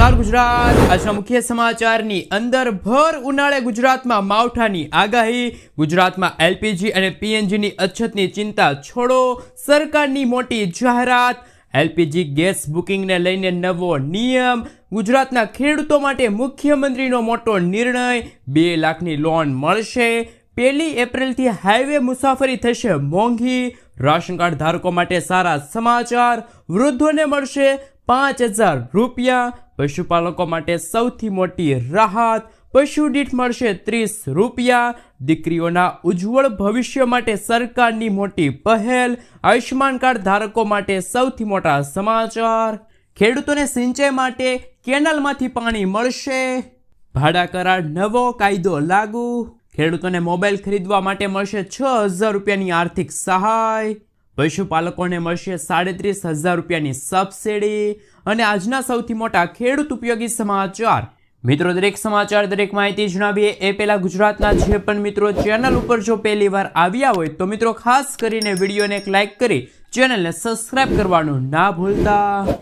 નમસ્કાર ગુજરાત। આજના મુખ્ય સમાચારની અંદર ભર ઉનાળે ગુજરાતમાં માવઠાની આગાહી। ગુજરાતમાં એલપીજી અને પીએનજીની અછતની ચિંતા છોડો, સરકારની મોટી જાહેરાત। એલપીજી ગેસ બુકિંગને લઈને નવો નિયમ। ગુજરાતના ખેડૂતો માટે મુખ્યમંત્રીનો મોટો નિર્ણય। 2 લાખની લોન મળશે। 1 એપ્રિલથી હાઈવે મુસાફરી થશે મોંઘી। રાશન કાર્ડ ધારકો માટે સારા સમાચાર। વૃદ્ધોને મળશે 5,000 રૂપિયા। પશુપાલકો માટે સૌથી મોટી રાહત। પશુ દીઠ મળશે 30 રૂપિયા। દીકરીઓના ઉજ્જવળ ભવિષ્ય માટે સરકારની મોટી પહેલ। આયુષ્માન કાર્ડ ધારકો માટે સૌથી મોટા સમાચાર। ખેડૂતોને સિંચાઈ માટે કેનાલમાંથી પાણી મળશે। ભાડા કરાર નવો કાયદો લાગુ। ખેડૂતોને મોબાઈલ ખરીદવા માટે મળશે 6,000 રૂપિયાની આર્થિક સહાય। પશુપાલકોને મળશે 37,000 રૂપિયાની સબસિડી। અને આજના સૌથી મોટા ખેડૂત ઉપયોગી સમાચાર। મિત્રો, દરેક સમાચાર, દરેક માહિતી જણાવીએ એ પહેલા ગુજરાતના જે પણ મિત્રો ચેનલ ઉપર જો પહેલી વાર આવ્યા હોય તો મિત્રો ખાસ કરીને વિડીયોને એક લાઈક કરી ચેનલને સબસ્ક્રાઇબ કરવાનું ના ભૂલતા।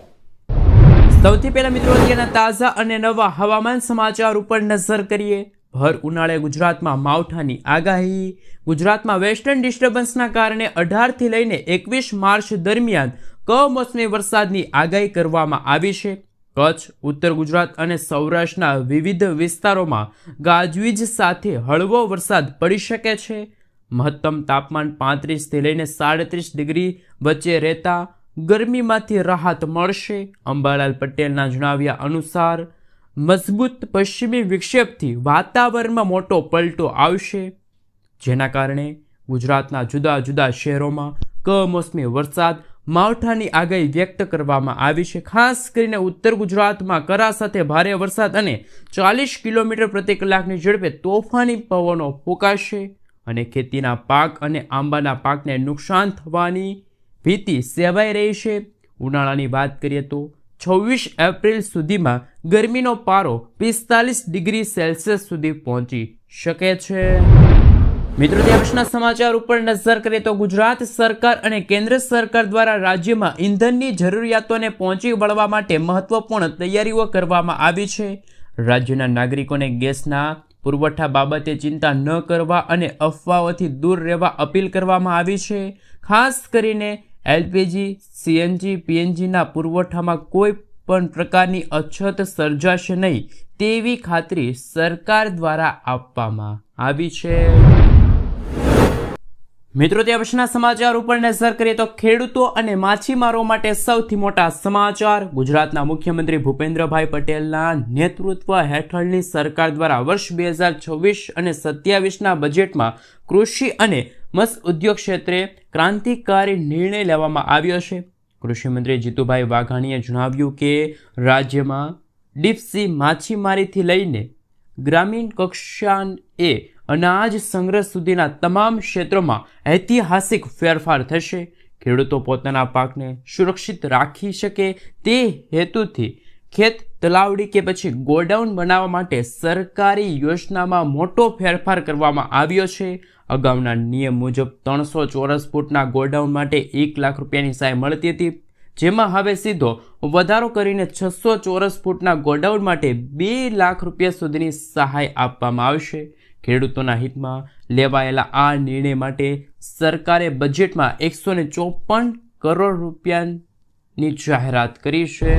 સૌથી પહેલા મિત્રો અત્યારના તાજા અને નવા હવામાન સમાચાર ઉપર નજર કરીએ। ભર ઉનાળે ગુજરાતમાં માવઠાની આગાહી। ગુજરાતમાં વેસ્ટર્ન ડિસ્ટર્બન્સના કારણે 18 થી લઈને 21 માર્ચ દરમિયાન કમોસમી વરસાદની આગાહી કરવામાં આવી છે। કચ્છ, ઉત્તર ગુજરાત અને સૌરાષ્ટ્રના વિવિધ વિસ્તારોમાં ગાજવીજ સાથે હળવો વરસાદ પડી શકે છે। મહત્તમ તાપમાન 35 થી લઈને 37 ડિગ્રી વચ્ચે રહેતા ગરમીમાંથી રાહત મળશે। અંબાલાલ પટેલના જણાવ્યા અનુસાર મજબૂત પશ્ચિમી વિક્ષેપથી વાતાવરણમાં મોટો પલટો આવશે, જેના કારણે ગુજરાતના જુદા જુદા શહેરોમાં કમોસમી વરસાદ માવઠાની આગાહી વ્યક્ત કરવામાં આવી છે। ખાસ કરીને ઉત્તર ગુજરાતમાં કરા સાથે ભારે વરસાદ અને 40 કિલોમીટર પ્રતિ કલાકની ઝડપે તોફાની પવનો ફૂંકાશે અને ખેતીના પાક અને આંબાના પાકને નુકસાન થવાની ભીતિ સેવાઈ રહી છે। ઉનાળાની વાત કરીએ તો 26 એપ્રિલ સુધીમાં ગરમીનો પારો 45 ડિગ્રી સેલ્સિયસ સુધી પહોંચી શકે છે। મિત્રો, ત્યાં પછીના સમાચાર ઉપર નજર કરીએ તો ગુજરાત સરકાર અને કેન્દ્ર સરકાર દ્વારા રાજ્યમાં ઈંધણની જરૂરિયાતોને પહોંચી વળવા માટે મહત્વપૂર્ણ તૈયારીઓ કરવામાં આવી છે। રાજ્યના નાગરિકોને ગેસના પુરવઠા બાબતે ચિંતા ન કરવા અને અફવાઓથી દૂર રહેવા અપીલ કરવામાં આવી છે। ખાસ કરીને એલપીજી, સીએનજી, પીએનજીના પુરવઠામાં કોઈ પણ પ્રકારની અછત સર્જાશે નહીં તેવી ખાતરી સરકાર દ્વારા આપવામાં આવી છે। મિત્રો, ત્યાં પછીના સમાચાર ઉપર નજર કરીએ તો ખેડૂતો અને માછીમારો માટે સૌથી મોટા સમાચાર। ગુજરાતના મુખ્યમંત્રી ભૂપેન્દ્રભાઈ પટેલના નેતૃત્વ હેઠળની સરકાર દ્વારા વર્ષ 2026 અને 27ના બજેટમાં કૃષિ અને મત્સ્ય ઉદ્યોગ ક્ષેત્રે ક્રાંતિકારી નિર્ણય લેવામાં આવ્યો છે। કૃષિમંત્રી જીતુભાઈ વાઘાણીએ જણાવ્યું કે રાજ્યમાં ડીપ-સી માછીમારીથી લઈને ગ્રામીણ કક્ષાએ અનાજ સંગ્રહ સુધીના તમામ ક્ષેત્રોમાં ઐતિહાસિક ફેરફાર થશે। ખેડૂતો પોતાના પાકને સુરક્ષિત રાખી શકે તે હેતુથી ખેત તલાવડી કે પછી ગોડાઉન બનાવવા માટે સરકારી યોજનામાં મોટો ફેરફાર કરવામાં આવ્યો છે। અગાઉના નિયમ મુજબ 300 ચોરસ ફૂટના ગોડાઉન માટે 1 લાખ રૂપિયાની સહાય મળતી હતી, જેમાં હવે સીધો વધારો કરીને 600 ચોરસ ફૂટના ગોડાઉન માટે 2 લાખ રૂપિયા સુધીની સહાય આપવામાં આવશે। ખેડૂતોના હિતમાં લેવાયેલા આ નિર્ણય માટે સરકારે બજેટમાં 154 કરોડ રૂપિયાની જાહેરાત કરી છે।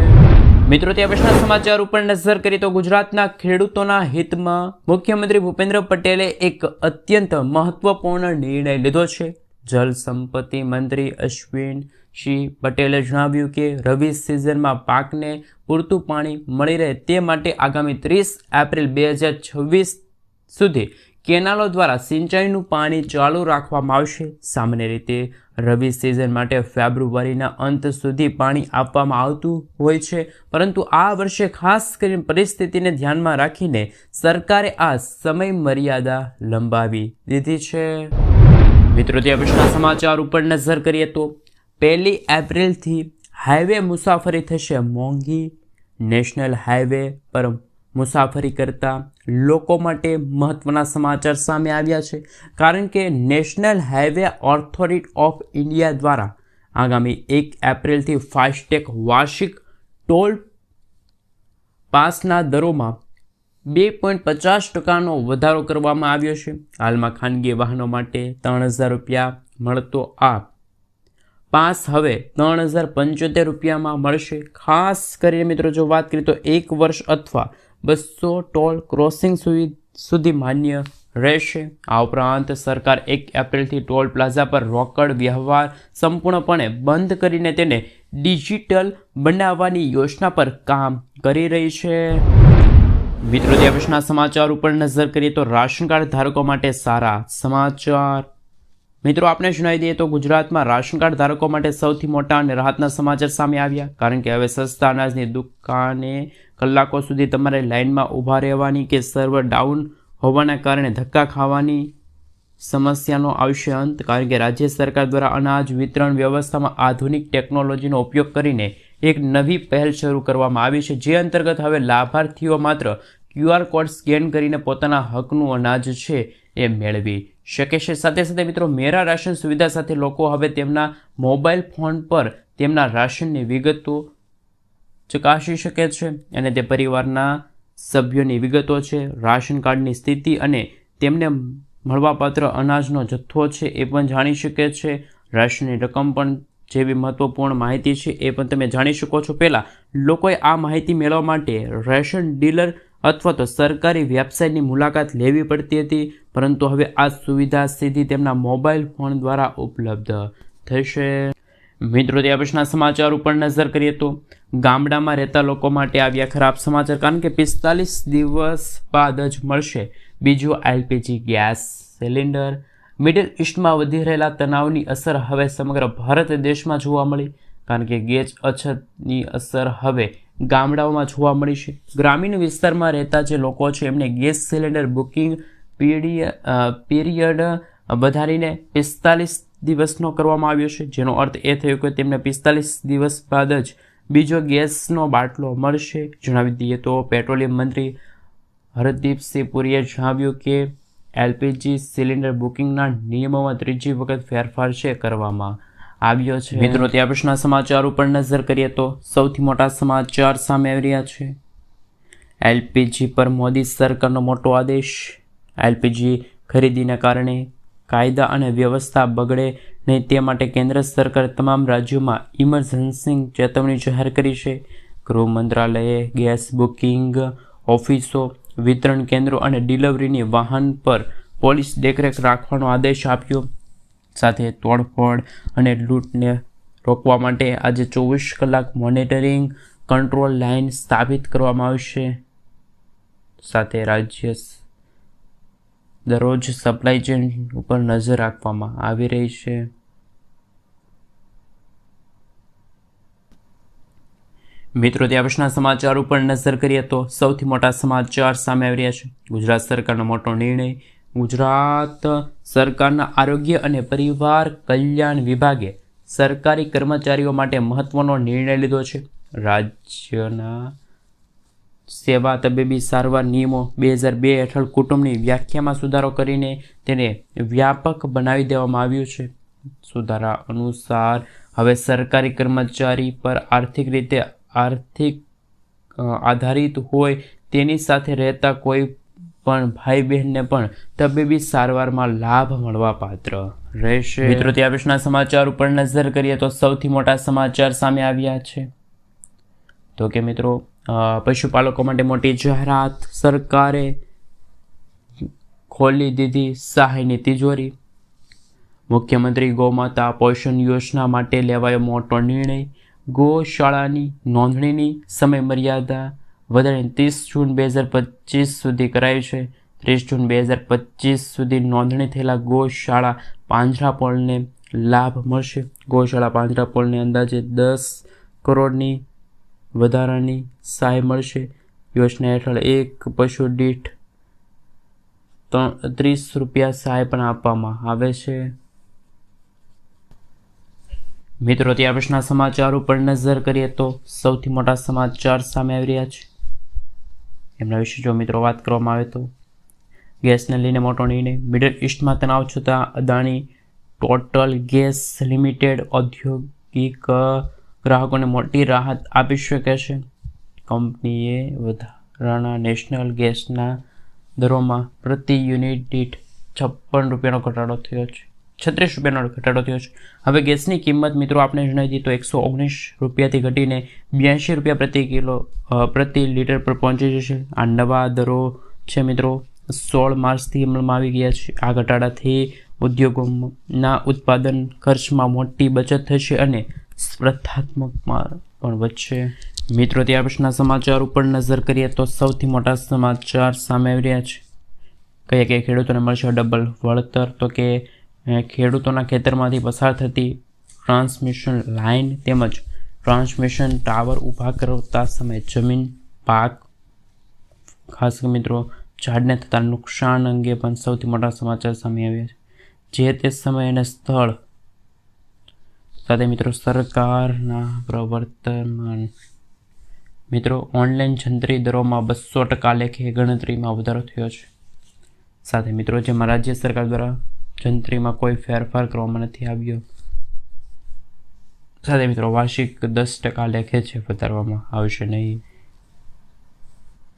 મિત્રો, ત્યાં પછીના સમાચાર ઉપર નજર કરીએ તો ગુજરાતના ખેડૂતોના હિતમાં મુખ્યમંત્રી ભૂપેન્દ્ર પટેલે એક અત્યંત મહત્વપૂર્ણ નિર્ણય લીધો છે। જલ સંપત્તિ મંત્રી અશ્વિનસિંહ પટેલે જણાવ્યું કે રવિ સિઝનમાં પાકને પૂરતું પાણી મળી રહે તે માટે આગામી 30 એપ્રિલ 2026 સુધી કેનાલો દ્વારા સિંચાઈનું પાણી ચાલુ રાખવામાં આવશે। સામાન્ય રીતે રવિ સિઝન માટે ફેબ્રુઆરીના અંત સુધી પાણી આપવામાં આવતું હોય છે, પરંતુ આ વર્ષે ખાસ કરીને પરિસ્થિતિને ધ્યાનમાં રાખીને સરકારે આ સમય મર્યાદા લંબાવી દીધી છે। મિત્રો, ત્યાં પછીના સમાચાર ઉપર નજર કરીએ તો 1 એપ્રિલથી હાઈવે મુસાફરી થશે મોંઘી। નેશનલ હાઈવે પર મુસાફરી કરતા લોકો માટે મહત્વના સમાચાર સામે આવ્યા છે, કારણ કે national highway authority of India દ્વારા આગામી 1 એપ્રિલથી ફાસ્ટેગ વાર્ષિક ટોલ પાસના દરોમાં 2.50% વધારો કરવામાં આવ્યો છે. હાલમાં ખાનગી વાહનો માટે 3,000 રૂપિયા મળતો આ પાસ હવે 3,075 રૂપિયામાં મળશે. ખાસ કરીને મિત્રો જો વાત કરીએ તો 1 વર્ષ અથવા 200 ટોલ ક્રોસિંગ સુધી માન્ય રહેશે. આ ઉપરાંત સરકાર 1 એપ્રિલથી ટોલ પ્લાઝા પર રોકડ વ્યવહાર સંપૂર્ણપણે બંધ કરીને તેને ડિજિટલ બનાવવાની યોજના પર કામ કરી રહી છે. મિત્રો ત્યાં પછીના સમાચાર ઉપર નજર કરીએ તો રાશન કાર્ડ ધારકો માટે સારા સમાચાર. મિત્રો આપણે જણાવી દઈએ તો ગુજરાતમાં રાશન કાર્ડ ધારકો માટે સૌથી મોટા અને રાહતના સમાચાર સામે આવ્યા. કારણ કે હવે સસ્તા અનાજની દુકાને કલાકો સુધી તમારે લાઇનમાં ઊભા રહેવાની કે સર્વર ડાઉન હોવાના કારણે ધક્કા ખાવાની સમસ્યાનો આવશે અંત. કારણ કે રાજ્ય સરકાર દ્વારા અનાજ વિતરણ વ્યવસ્થામાં આધુનિક ટેકનોલોજીનો ઉપયોગ કરીને એક નવી પહેલ શરૂ કરવામાં આવી છે, જે અંતર્ગત હવે લાભાર્થીઓ માત્ર QR કોડ સ્કેન કરીને પોતાના હકનું અનાજ છે એ મેળવી શકે છે. સાથે સાથે મિત્રો મેરા રાશન સુવિધા સાથે લોકો હવે તેમના મોબાઈલ ફોન પર તેમના રાશનની વિગતો ચકાસી શકે છે અને તે પરિવારના સભ્યોની વિગતો છે, રાશન કાર્ડની સ્થિતિ અને તેમને મળવાપાત્ર અનાજનો જથ્થો છે એ પણ જાણી શકે છે. રાશનની રકમ પણ જેવી મહત્વપૂર્ણ માહિતી છે એ પણ તમે જાણી શકો છો. પહેલાં લોકોએ આ માહિતી મેળવવા માટે રેશન ડીલર અથવા તો સરકારી વેબસાઇટની મુલાકાત લેવી પડતી હતી, પરંતુ હવે આ સુવિધા સીધી તેમના મોબાઈલ ફોન દ્વારા ઉપલબ્ધ થશે. મિત્રો ત્યાં પછીના સમાચાર ઉપર નજર કરીએ તો ગામડામાં રહેતા લોકો માટે આવ્યા ખરાબ સમાચાર. કારણ કે 45 દિવસ બાદ જ મળશે બીજું LPG ગેસ સિલિન્ડર. મિડલ ઇસ્ટમાં વધી રહેલા તણાવની અસર હવે સમગ્ર ભારત દેશમાં જોવા મળી. કારણ કે ગેસ અછતની અસર હવે ગામડાઓમાં જોવા મળી છે. ગ્રામીણ વિસ્તારમાં રહેતા જે લોકો છે એમને ગેસ સિલિન્ડર બુકિંગ પીરિયડ વધારીને 45 દિવસનો કરવામાં આવ્યો છે, જેનો અર્થ એ થયો કે તેમને 45 દિવસ બાદ જ બીજો ગેસનો બાટલો મળશે. જણાવી દઈએ તો પેટ્રોલિયમ મંત્રી હરદીપસિંહ પુરીએ જણાવ્યું કે LPG સિલિન્ડર બુકિંગના નિયમોમાં ત્રીજી વખત ફેરફાર છે કરવામાં આવ્યો છે. મિત્રો ત્યાં પછીના સમાચાર ઉપર નજર કરીએ તો સૌથી મોટા સમાચાર સામે આવી રહ્યા છે. LPG પર મોદી સરકારનો મોટો આદેશ. LPG ખરીદીના કારણે કાયદા અને વ્યવસ્થા બગડે નહીં તે માટે કેન્દ્ર સરકાર તમામ રાજ્યોમાં ઇમરજન્સી ચેતવણી જાહેર કરી છે. ગૃહ મંત્રાલયે ગેસ બુકિંગ ઓફિસો, વિતરણ કેન્દ્રો અને ડિલિવરીની વાહન પર પોલીસ દેખરેખ રાખવાનો આદેશ આપ્યો. સાથે તોડફોડ અને લૂંટને રોકવા માટે આજે 24 કલાક મોનિટરિંગ કંટ્રોલ લાઇન સ્થાપિત કરવામાં આવશે. સાથે રાજ્ય દરરોજ સપ્લાય ચેઇન ઉપર નજર રાખવામાં આવી રહી છે. મિત્રો ત્યાં પછીના સમાચાર ઉપર નજર કરીએ તો સૌથી મોટા સમાચાર સામે આવી રહ્યા છે. ગુજરાત સરકારનો મોટો નિર્ણય. ગુજરાત સરકારના આરોગ્ય અને પરિવાર કલ્યાણ વિભાગે સરકારી કર્મચારીઓ માટે મહત્વનો નિર્ણય લીધો છે. રાજ્યના સેવા તબીબી સારવાર નિયમો 2002 હેઠળ કુટુંબની વ્યાખ્યામાં સુધારો કરીને તેને વ્યાપક બનાવી દેવામાં આવ્યું છે. સુધારા અનુસાર હવે સરકારી કર્મચારી પર આર્થિક રીતે આધારિત હોય તેની સાથે રહેતા કોઈ પણ ભાઈ બહેનને પણ તબીબી સારવારમાં લાભ મળવા પાત્ર રહેશે. મિત્રો ત્યાં પછીના સમાચાર ઉપર નજર કરીએ તો સૌથી મોટા સમાચાર સામે આવ્યા છે. તો કે મિત્રો પશુપાલકો માટે મોટી જાહેરાત. સરકારે ખોલી દીધી સહાયની તિજોરી. મુખ્યમંત્રી ગૌમાતા પોષણ યોજના માટે લેવાયો મોટો નિર્ણય. ગૌશાળાની નોંધણીની સમય મર્યાદા વધારીને 30 જૂન 2025 સુધી કરાઈ છે. 30 જૂન 2025 સુધી નોંધણી થયેલા ગૌશાળા પાંજરાપોળને લાભ મળશે. ગૌશાળા પાંજરાપોળને અંદાજે 10 કરોડની વધારાની સહાય મળશે. યોજના હેઠળ એક પશુ દીઠ 30 રૂપિયા સહાય પણ આપવામાં આવે છે. મિત્રો ત્યાં પછીના સમાચાર ઉપર નજર કરીએ તો સૌથી મોટા સમાચાર સામે આવી રહ્યા છે. એમના વિશે જો મિત્રો વાત કરવામાં આવે તો ગેસને લઈને મોટો નિર્ણય. મિડલ ઇસ્ટમાં તણાવ છતાં અદાણી ટોટલ ગેસ લિમિટેડ ઔદ્યોગિક ગ્રાહકોને મોટી રાહત આપી શકે છે. કંપનીએ વધારાના નેશનલ ગેસના દરોમાં પ્રતિ યુનિટ દીઠ 56 રૂપિયાનો ઘટાડો થયો છે, 36 રૂપિયાનો ઘટાડો થયો છે. હવે ગેસની કિંમત મિત્રો આપણે જણાવી દઈએ તો 119 રૂપિયાથી ઘટીને 82 રૂપિયા પ્રતિ લીટર પર પહોંચી જશે. આ નવા દરો છે મિત્રો 16 માર્ચથી અમલમાં આવી ગયા છે. આ ઘટાડાથી ઉદ્યોગોના ઉત્પાદન ખર્ચમાં મોટી બચત થશે અને સ્પર્ધાત્મકમાં પણ વધશે. મિત્રો ત્યાર પછીના સમાચાર ઉપર નજર કરીએ તો સૌથી મોટા સમાચાર સામે આવી રહ્યા છે. કયા કયા ખેડૂતોને મળશે ડબલ વળતર? તો કે ખેડૂતોના ખેતરમાંથી પસાર થતી ટ્રાન્સમિશન લાઇન તેમજ ટ્રાન્સમિશન ટાવર ઊભા કરતા સમયે જમીન, પાક, ખાસ મિત્રો ઝાડને થતા નુકસાન અંગે પણ સૌથી મોટા સમાચાર સામે આવ્યા છે. જે તે સમય અને સ્થળ સાથે મિત્રો સરકારના પ્રવર્તમાન મિત્રો ઓનલાઈન જંત્રી દરોમાં 200% લેખે ગણતરીમાં વધારો થયો છે. સાથે મિત્રો જેમાં રાજ્ય સરકાર દ્વારા જંત્રીમાં કોઈ ફેરફાર કરવામાં નથી આવ્યો. સાથે મિત્રો વાર્ષિક 10% લેખે છે વધારવામાં આવશે નહીં.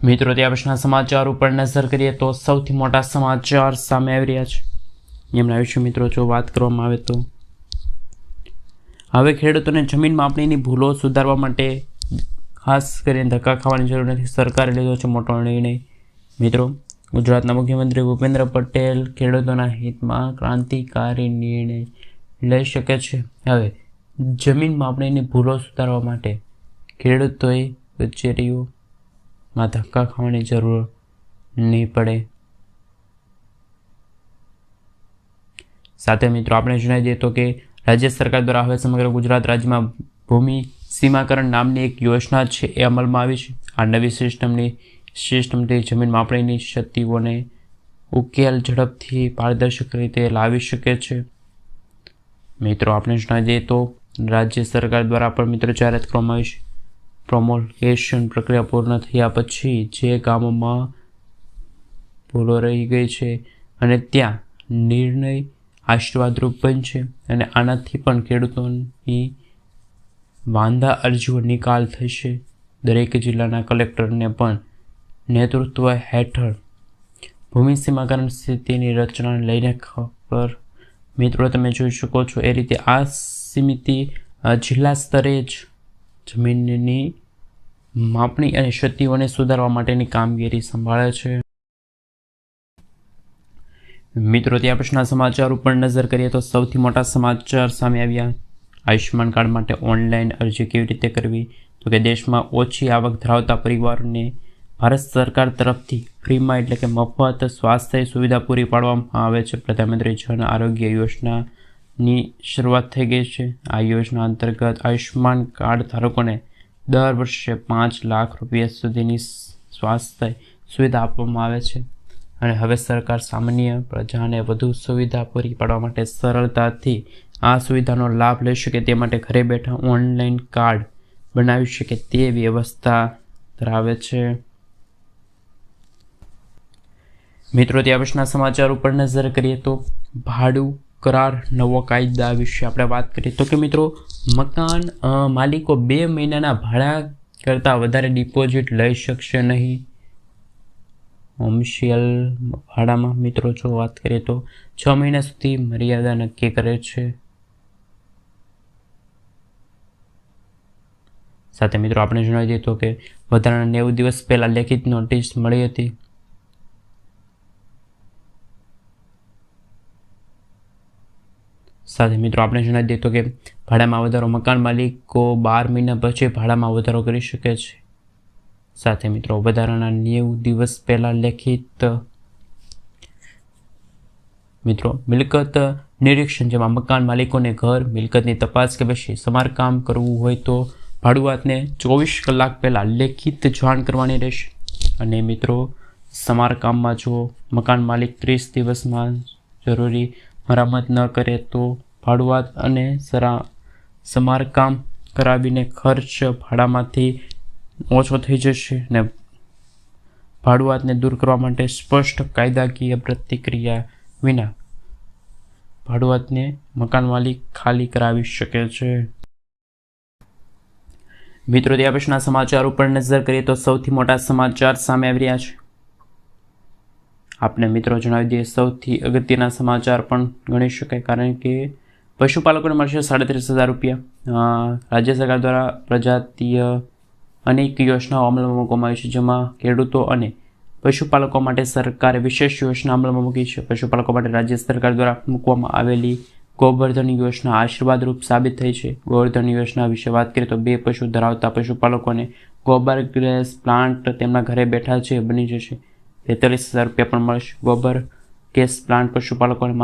મિત્રો ત્યાં પછીના સમાચાર ઉપર નજર કરીએ તો સૌથી મોટા સમાચાર સામે આવી રહ્યા છે. એમના વિશે મિત્રો જો વાત કરવામાં આવે તો હવે ખેડૂતોને જમીન માપણીની ભૂલો સુધારવા માટે ખાસ કરીને ધક્કા ખાવાની જરૂર નથી. સરકારે લીધો છે મોટો નિર્ણય. મિત્રો ગુજરાતના મુખ્યમંત્રી ભૂપેન્દ્ર પટેલ ખેડૂતોના હિતમાં ક્રાંતિકારી નિર્ણય લઈ શકે છે. હવે જમીન માપણીની ભૂલો સુધારવા માટે ખેડૂતોએ કચેરીઓમાં ધક્કા ખાવાની જરૂર નહીં પડે. સાથે મિત્રો આપણે જણાવી દઈએ તો કે રાજ્ય સરકાર દ્વારા હવે સમગ્ર ગુજરાત રાજ્યમાં ભૂમિ સીમાકરણ નામની એક યોજના છે એ અમલમાં આવી છે. આ નવી સિસ્ટમથી જમીન માપણીની ક્ષતિઓને ઉકેલ ઝડપથી પારદર્શક રીતે લાવી શકે છે. મિત્રો આપણે જણાવી દઈએ તો રાજ્ય સરકાર દ્વારા પણ મિત્રો જાહેરાત કરવામાં આવી છે. પ્રોમોલ્ગેશન પ્રક્રિયા પૂર્ણ થયા પછી જે ગામોમાં ભૂલો રહી ગઈ છે અને ત્યાં નિર્ણય આશીર્વાદરૂપ બનશે અને આનાથી પણ ખેડૂતોની વાંધા અરજીઓ નિકાલ થશે. દરેક જિલ્લાના કલેક્ટરને પણ નેતૃત્વ હેઠળ ભૂમિ સીમાકરણ સ્થિતિની રચનાને લઈને ખબર મિત્રો તમે જોઈ શકો છો એ રીતે આ સમિતિ જિલ્લા સ્તરે જ જમીનની માપણી અને ક્ષતિઓને સુધારવા માટેની કામગીરી સંભાળે છે. મિત્રો ત્યાં પછીના સમાચાર ઉપર નજર કરીએ તો સૌથી મોટા સમાચાર સામે આવ્યા. આયુષ્યમાન કાર્ડ માટે ઓનલાઈન અરજી કેવી રીતે કરવી? તો કે દેશમાં ઓછી આવક ધરાવતા પરિવારોને ભારત સરકાર તરફથી ફ્રીમાં એટલે કે મફત સ્વાસ્થ્ય સુવિધા પૂરી પાડવામાં આવે છે. પ્રધાનમંત્રી જન આરોગ્ય યોજનાની શરૂઆત થઈ ગઈ છે. આ યોજના અંતર્ગત આયુષ્યમાન કાર્ડ ધારકોને દર વર્ષે 5 લાખ રૂપિયા સુધીની સ્વાસ્થ્ય સુવિધા આપવામાં આવે છે. અને હવે સરકાર સામાન્ય પ્રજાને વધુ સુવિધા પૂરી પાડવા માટે સરળતાથી આ સુવિધાનો લાભ લઈ શકે તે માટે ઘરે બેઠા ઓનલાઈન કાર્ડ બનાવી શકે તે વ્યવસ્થા ધરાવે છે. મિત્રો ત્યાં પછીના સમાચાર ઉપર નજર કરીએ તો ભાડું કરાર નવો કાયદા વિશે આપણે વાત કરીએ તો કે મિત્રો મકાન માલિકો 2 મહિનાના ભાડા કરતાં વધારે ડિપોઝિટ લઈ શકશે નહીં. કોમર્શિયલ ભાડામાં મિત્રો જો વાત કરીએ તો 6 મહિના સુધી મર્યાદા નક્કી કરે છે. સાથે મિત્રો આપણે જણાવી દઈએ તો કે વધારાના 90 દિવસ પહેલાં લેખિત નોટિસ મળી હતી. સાથે મિત્રો આપણે જણાવી દઈએ તો કે ભાડામાં વધારો મકાન માલિકો 12 મહિના પછી ભાડામાં વધારો કરી શકે છે. સાથે મિત્રો વધારાના 90 દિવસ પહેલાં લેખિત મિત્રો મિલકત નિરીક્ષણ જેમાં મકાન માલિકોને ઘર મિલકતની તપાસ કે પછી સમારકામ કરવું હોય તો ભાડુઆતને 24 કલાક પહેલાં લેખિત જાણ કરવાની રહેશે. અને મિત્રો સમારકામમાં જો મકાન માલિક 30 દિવસમાં જરૂરી મરામત ન કરે તો ભાડુઆત અને સમારકામ કરાવીને ખર્ચ ભાડામાંથી ઓછો થઈ જશે. અને ભાડુઆતને દૂર કરવા માટે સ્પષ્ટ કાયદાકીય પ્રતિક્રિયા વિના ભાડુઆતને મકાન માલિક ખાલી કરાવી શકે છે. મિત્રો ત્યાં પછીના સમાચાર ઉપર નજર કરીએ તો સૌથી મોટા સમાચાર સામે આવી રહ્યા છે. આપને મિત્રો જણાવી દઈએ સૌથી અગત્યના સમાચાર પણ ગણી શકાય, કારણ કે પશુપાલકોને મળશે 37,000 રૂપિયા. રાજ્ય સરકાર દ્વારા પ્રજાતીય અનેક યોજનાઓ અમલમાં મૂકવામાં આવી છે, જેમાં ખેડૂતો અને પશુપાલકો માટે સરકારે વિશેષ યોજના અમલમાં મૂકી છે. પશુપાલકો માટે રાજ્ય સરકાર દ્વારા મૂકવામાં આવેલી ગોવર્ધન યોજના આશીર્વાદરૂપ સાબિત થઈ છે. ગોવર્ધન યોજના વિશે વાત કરીએ તો 2 પશુ ધરાવતા પશુપાલકોને ગોબર ગેસ પ્લાન્ટ તેમના ઘરે બેઠા છે બની જશે. 43,000 રૂપિયા પણ મળશે. ગોબર ગેસ પ્લાન્ટ પશુપાલકોને